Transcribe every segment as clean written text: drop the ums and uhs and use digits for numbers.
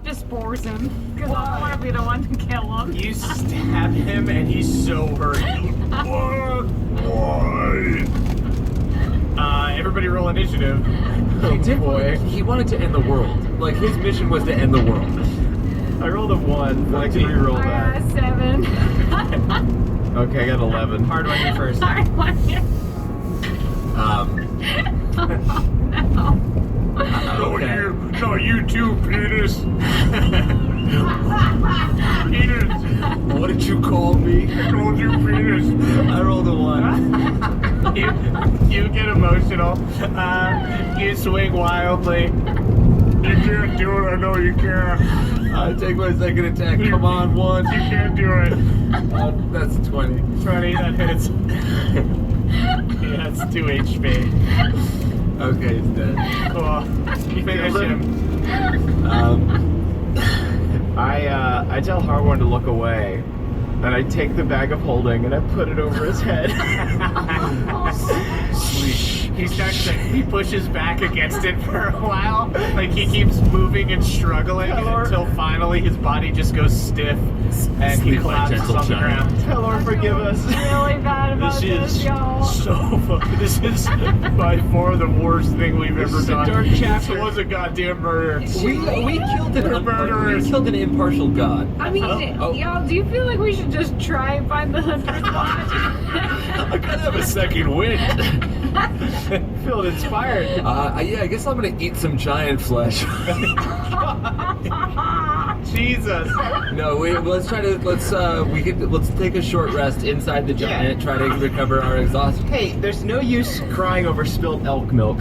Just force him, because I don't want to be the one to kill him. You stab him and he's so hurt. Why? Everybody roll initiative. He did he wanted to end the world. Like, his mission was to end the world. I rolled a 1. I can re-roll that. I got a 7. Okay, I got 11. Hard one, you first. Hard one, yeah. Okay. No, you too, penis. Penis. What did you call me? I called you penis. I rolled a 1. You get emotional. You swing wildly. You can't do it. I know you can't. I take my second attack. Come on, 1. You can't do it. That's 20. 20, that hits. Yeah, that's 2 HP. Okay, he's dead. Cool. You finish him. I tell Harwan to look away, and I take the bag of holding and I put it over his head. He pushes back against it for a while. Like he keeps moving and struggling until finally his body just goes stiff and he collapses on the ground. Hello, forgive us. Really bad about this, y'all. So fucking. This is by far the worst thing we've ever done. dark chapter. It was a goddamn murder. We killed an impartial god. I mean, y'all, do you feel like we should just try and find the hunter's lodge? I gotta have a second wind. Feel inspired. Yeah, I guess I'm gonna eat some giant flesh. Jesus. No, let's take a short rest inside the giant, try to recover our exhaustion. Hey, there's no use crying over spilled elk milk.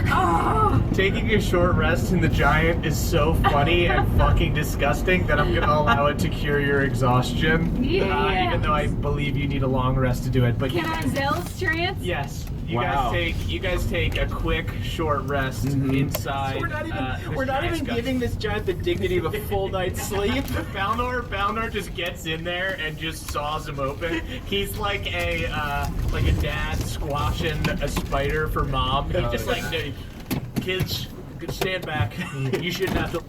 Taking a short rest in the giant is so funny and fucking disgusting that I'm gonna allow it to cure your exhaustion. Yeah. Even though I believe you need a long rest to do it. But Can I Zealous trance? yes. You Wow. guys take a quick short rest inside. We're not even giving this giant the dignity of a full night's sleep. Balnor just gets in there and just saws him open. He's like a dad squashing a spider for mom. He's just like, kids, stand back. You shouldn't have to.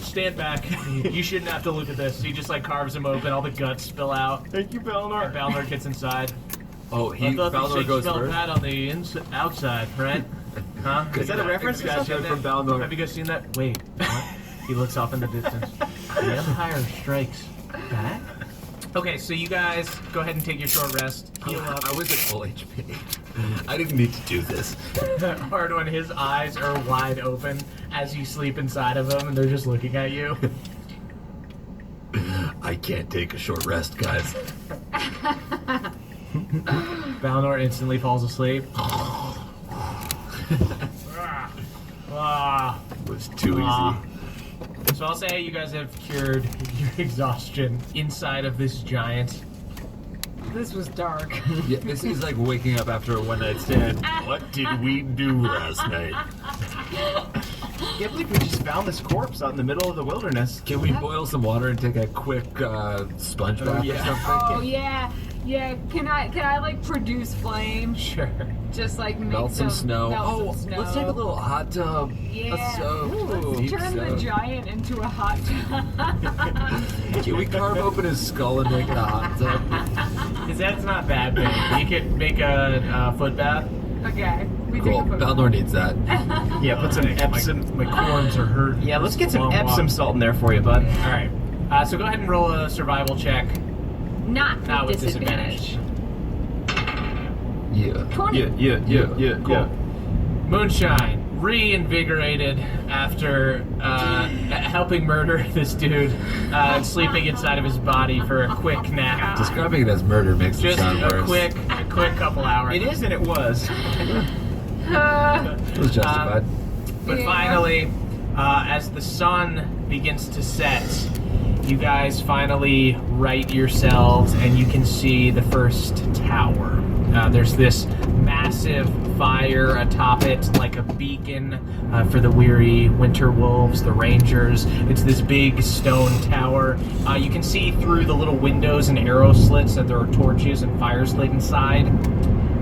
Stand back. You shouldn't have to look at this. He just like carves him open. All the guts spill out. Thank you, Balnor. And Balnor gets inside. Oh, I thought the Balnor shake goes smelled first. bad on the outside, right? Huh? Is that a reference Have you guys seen from that? Balnor? Have you guys seen that? Wait. What? He looks off in the distance. The Empire strikes back? Okay, so you guys go ahead and take your short rest. Heal up. I was at full HP. I didn't need to do this. Hard when his eyes are wide open as you sleep inside of him and they're just looking at you. I can't take a short rest, guys. Balnor instantly falls asleep. It was too easy. So I'll say you guys have cured your exhaustion inside of this giant. This was dark. Yeah, this is like waking up after a one-night stand. What did we do last night? Can't believe we just found this corpse out in the middle of the wilderness. Can we boil some water and take a quick sponge bath or something? Oh yeah, yeah. Can I like produce flame? Sure. Just like make Melt some snow. melt some snow. Let's take a little hot tub. Yeah. Ooh, Let's turn the giant into a hot tub. Can we carve open his skull and make it a hot tub? Because that's not bad, babe. You could make a foot bath. Okay. We Cool. take a Balnor needs that. Yeah, put some Epsom. My corns are hurt. Yeah, let's get some Long Epsom walk. salt in there for you, bud. All right. So go ahead and roll a survival check. Not with with disadvantage. Yeah. 20. Yeah. Cool. Moonshine, reinvigorated after helping murder this dude, sleeping inside of his body for a quick nap. Describing it as murder makes it Just sound a worse. quick couple hours. It is and it was. It was justified. But Yeah. finally, as the sun begins to set, you guys finally right yourselves and you can see the first tower. There's this massive fire atop it, like a beacon for the weary winter wolves, the rangers. It's this big stone tower. You can see through the little windows and arrow slits that there are torches and fires lit inside.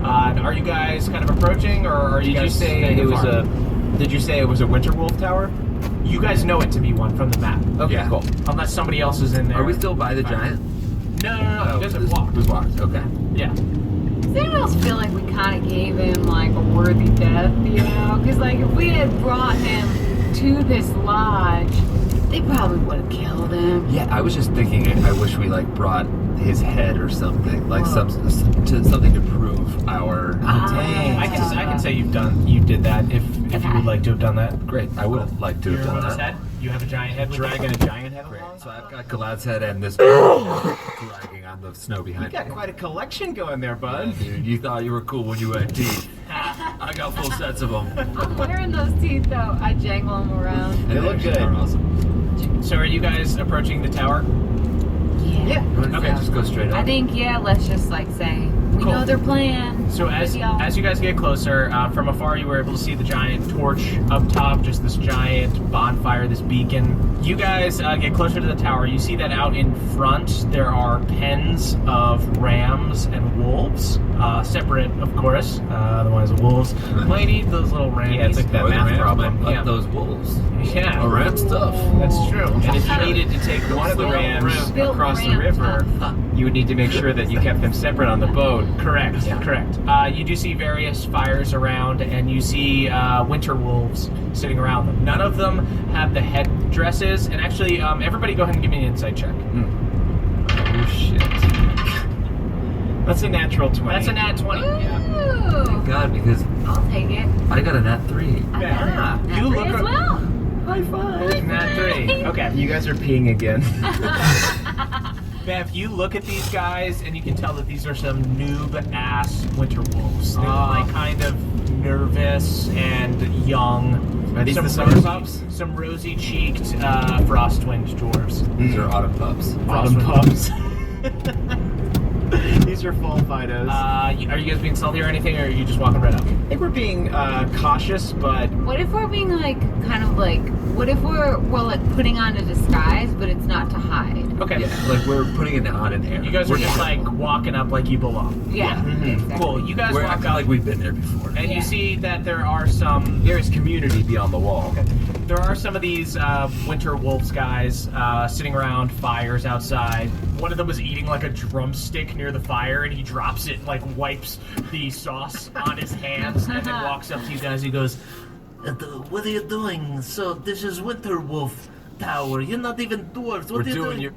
Are you guys kind of approaching, or are you Did you guys say staying it was far? Did you say it was a winter wolf tower? You guys know it to be one from the map. Okay, Yeah. cool. Unless somebody else is in there. Are we still by the giant? No. You guys have walked. We walked. Okay. Yeah. Does anyone else feel like we kind of gave him like a worthy death, you know? Because like if we had brought him to this lodge, they probably would have killed him. Yeah, I was just thinking. I wish we like brought his head or something, like something to prove our. I can say you did that if you would like to have done that. Great. I would have liked to have done With his that. head? You have a giant head. Dragging a giant head Great. along? So I've got Galad's head and this dragging on the snow You behind got me. quite a collection going there, Yeah, bud. dude, you thought you were cool when you went deep. I got full sets of them. I'm wearing those teeth though. I jangle them around. They look good. Are awesome. So are you guys approaching the tower? Yeah. Okay. Just go straight up. I think let's just like say we Cool. know their plan. So as With y'all. you guys get closer, from afar you were able to see the giant torch up top, just this giant bonfire, this beacon. You guys get closer to the tower. You see that out in front there are pens of rams and wolves, separate, of course. Otherwise, the wolves might eat those little rams. Yeah, it's like that Or the math rams problem. might Yeah. up those wolves. Yeah, Oh, ram stuff. that's true. And if you needed to take one of the rams Built across the ram river, stuff. you would need to make sure that you kept them separate on the boat. Correct, Yeah. correct. You do see various fires around, and you see winter wolves sitting around them. None of them have the headdresses, and actually, everybody go ahead and give me an insight check. Oh shit. That's a natural 20. That's a nat 20. Yeah. Ooh. God, because I'll take it. I got a nat 3. I got Yeah. it. You That look as up- well. High five. Nat 3. Okay. You guys are peeing again. Bev, you look at these guys, and you can tell that these are some noob-ass winter wolves. They're Ah. like kind of nervous and young. Are these some the summer rosy- pups? Some rosy-cheeked, frost-winged dwarves. These are autumn pups. Autumn pups. These are fall Fidos. Are you guys being salty or anything, or are you just walking right up? I think we're being cautious, but What if we're being like kind of like? What if we're like putting on a disguise, but it's not to hide? Okay. Yeah, like we're putting it on in air. You guys are We're just like walking up like you belong. Yeah. Exactly. Cool. You guys we're walk acting up, like we've been there before. and Yeah. you see that there are some. there is community beyond the wall. There are some of these winter wolves guys sitting around fires outside. One of them was eating like a drumstick near the fire, and he drops it, like wipes the sauce on his hands, and then walks up to you guys. He goes, "What are you doing? So this is Winter Wolf Tower. You're not even dwarves. What We're are you doing doing?" your